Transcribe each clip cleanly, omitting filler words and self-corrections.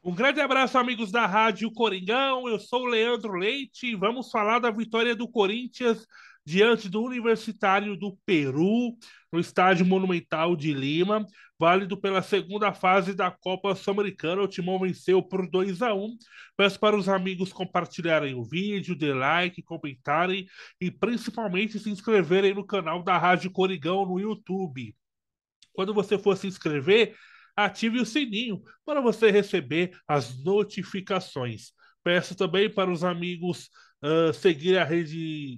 Um grande abraço, amigos da Rádio Coringão. Eu sou o Leandro Leite e vamos falar da vitória do Corinthians diante do Universitário do Peru, no Estádio Monumental de Lima, válido pela segunda fase da Copa Sul-Americana. O Timão venceu por 2-1. Peço para os amigos compartilharem o vídeo, dê like, comentarem e principalmente se inscreverem no canal da Rádio Coringão no YouTube. Quando você for se inscrever, ative o sininho para você receber as notificações. Peço também para os amigos seguir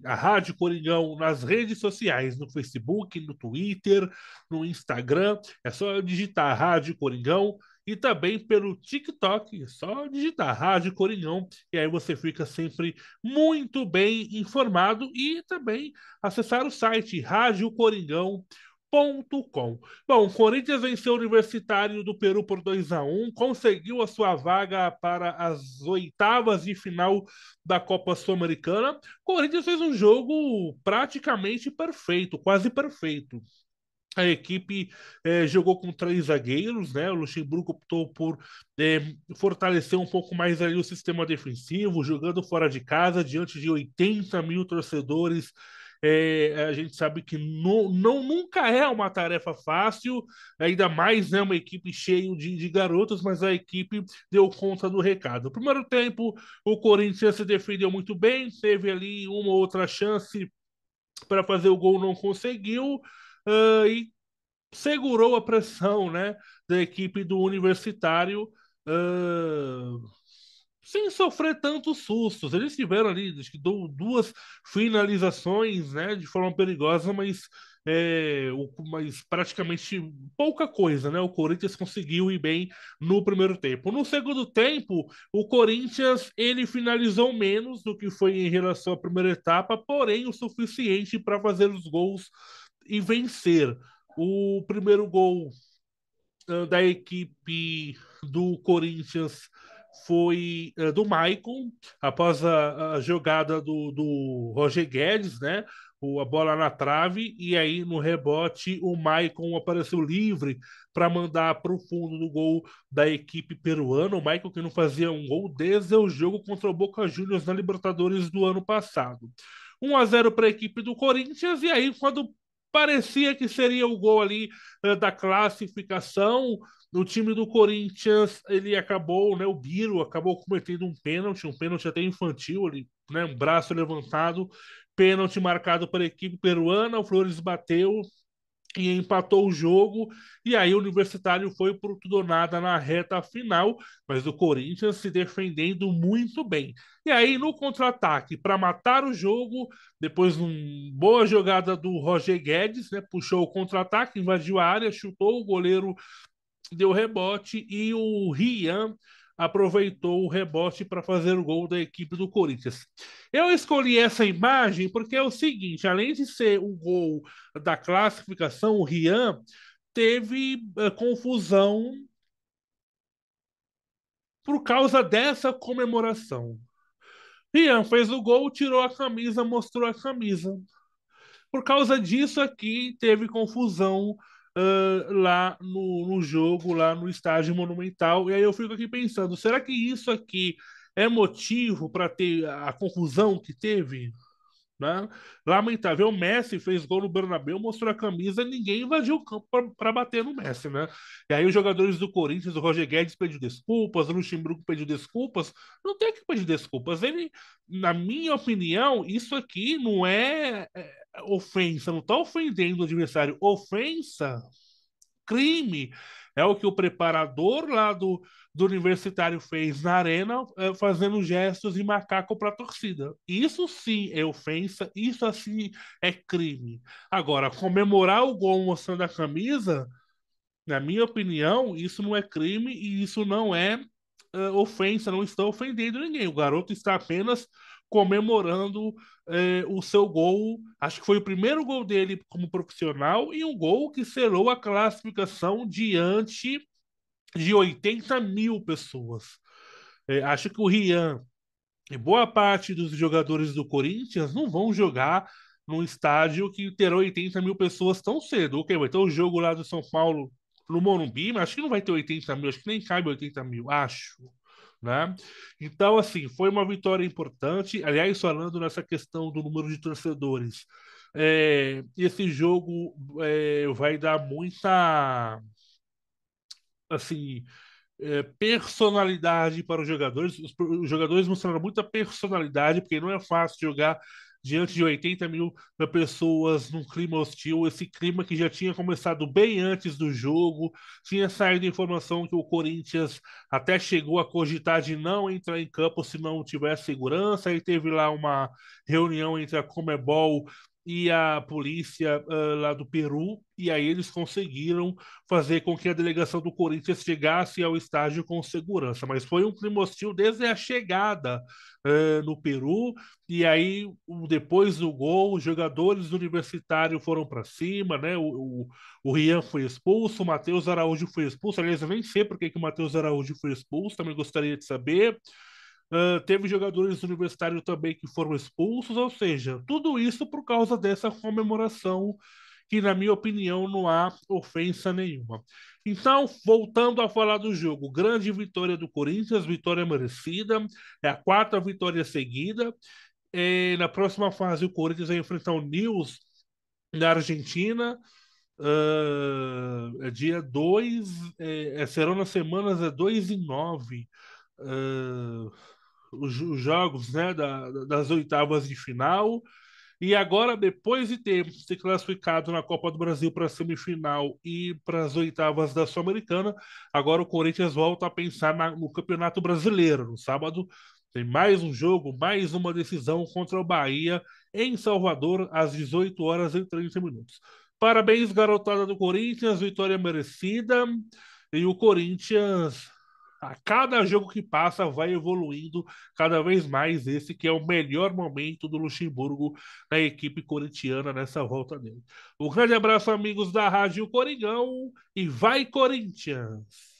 a Rádio Coringão nas redes sociais, no Facebook, no Twitter, no Instagram. É só digitar Rádio Coringão e também pelo TikTok. É só digitar Rádio Coringão e aí você fica sempre muito bem informado e também acessar o site radiocoringão.com. Bom, o Corinthians venceu o Universitário do Peru por 2-1, conseguiu a sua vaga para as oitavas de final da Copa Sul-Americana. O Corinthians fez um jogo praticamente perfeito, quase perfeito. A equipe jogou com três zagueiros, né? O Luxemburgo optou por fortalecer um pouco mais ali o sistema defensivo, jogando fora de casa, diante de 80 mil torcedores. A gente sabe que nunca é uma tarefa fácil, ainda mais né, uma equipe cheia de garotos, mas a equipe deu conta do recado. No primeiro tempo, o Corinthians se defendeu muito bem, teve ali uma outra chance para fazer o gol, não conseguiu. E segurou a pressão, né, da equipe do Universitário, uh, sem sofrer tantos sustos. Eles tiveram ali, acho que duas finalizações, né, de forma perigosa, mas praticamente pouca coisa, né? O Corinthians conseguiu ir bem no primeiro tempo. No segundo tempo, o Corinthians ele finalizou menos do que foi em relação à primeira etapa, porém o suficiente para fazer os gols e vencer. O primeiro gol da equipe do Corinthians foi do Maicon, após a jogada do Roger Guedes, né? A bola na trave, e aí no rebote o Maicon apareceu livre para mandar para o fundo do gol da equipe peruana. O Maicon que não fazia um gol desde o jogo contra o Boca Juniors na Libertadores do ano passado. 1-0 para a equipe do Corinthians, e aí quando parecia que seria o gol ali da classificação. O time do Corinthians, ele acabou, né, o Biro acabou cometendo um pênalti até infantil, ali, né, um braço levantado, pênalti marcado para a equipe peruana, o Flores bateu e empatou o jogo, e aí o Universitário foi por tudo ou nada na reta final, mas o Corinthians se defendendo muito bem. E aí no contra-ataque, para matar o jogo, depois de uma boa jogada do Roger Guedes, né, puxou o contra-ataque, invadiu a área, chutou, o goleiro deu rebote e o Rian aproveitou o rebote para fazer o gol da equipe do Corinthians. Eu escolhi essa imagem porque é o seguinte: além de ser o gol da classificação, o Rian teve confusão por causa dessa comemoração. Rian fez o gol, tirou a camisa, mostrou a camisa. Por causa disso aqui, teve confusão lá no jogo, lá no estádio Monumental. E aí eu fico aqui pensando, será que isso aqui é motivo para ter a confusão que teve? Né? Lamentável, o Messi fez gol no Bernabéu, mostrou a camisa, e ninguém invadiu o campo para bater no Messi, né? E aí os jogadores do Corinthians, o Roger Guedes pediu desculpas, o Luxemburgo pediu desculpas, não tem que pedir desculpas. Ele, na minha opinião, isso aqui não é ofensa, não está ofendendo o adversário. Ofensa, crime. É o que o preparador lá do Universitário fez na arena, fazendo gestos de macaco para a torcida. Isso sim é ofensa, isso assim é crime. Agora, comemorar o gol mostrando a camisa, na minha opinião, isso não é crime e isso não é ofensa, não está ofendendo ninguém. O garoto está apenas comemorando o seu gol. Acho que foi o primeiro gol dele como profissional e um gol que selou a classificação diante de 80 mil pessoas. Acho que o Rian e boa parte dos jogadores do Corinthians não vão jogar num estádio que terá 80 mil pessoas tão cedo. Ok, vai ter o jogo lá do São Paulo no Morumbi, mas acho que não vai ter 80 mil, acho que nem cabe 80 mil, acho. Né? Então, assim, foi uma vitória importante. Aliás, falando nessa questão do número de torcedores, esse jogo vai dar muita, assim, personalidade para os jogadores. Os jogadores mostraram muita personalidade, porque não é fácil jogar diante de 80 mil pessoas num clima hostil, esse clima que já tinha começado bem antes do jogo, tinha saído informação que o Corinthians até chegou a cogitar de não entrar em campo se não tivesse segurança, e teve lá uma reunião entre a Comebol e a polícia lá do Peru, e aí eles conseguiram fazer com que a delegação do Corinthians chegasse ao estádio com segurança. Mas foi um clima hostil desde a chegada no Peru. E aí, depois do gol, os jogadores do Universitário foram para cima, né? O Rian foi expulso, o Matheus Araújo foi expulso. Aliás, eu nem sei por que que o Matheus Araújo foi expulso, também gostaria de saber. Teve jogadores universitários também que foram expulsos, ou seja, tudo isso por causa dessa comemoração que, na minha opinião, não há ofensa nenhuma. Então, voltando a falar do jogo, grande vitória do Corinthians, vitória merecida, é a quarta vitória seguida. Na próxima fase, o Corinthians vai enfrentar o Nils na Argentina. É dia 2, serão nas semanas 2 e 9 os jogos, né, das oitavas de final. E agora, depois de ter se classificado na Copa do Brasil para a semifinal e para as oitavas da Sul-Americana, agora o Corinthians volta a pensar no Campeonato Brasileiro. No sábado tem mais um jogo, mais uma decisão contra o Bahia em Salvador, às 18 horas e 30 minutos. Parabéns, garotada do Corinthians, vitória merecida. E o Corinthians, a cada jogo que passa, vai evoluindo cada vez mais. Esse que é o melhor momento do Luxemburgo na equipe corintiana nessa volta dele. Um grande abraço, amigos da Rádio Coringão, e vai, Corinthians!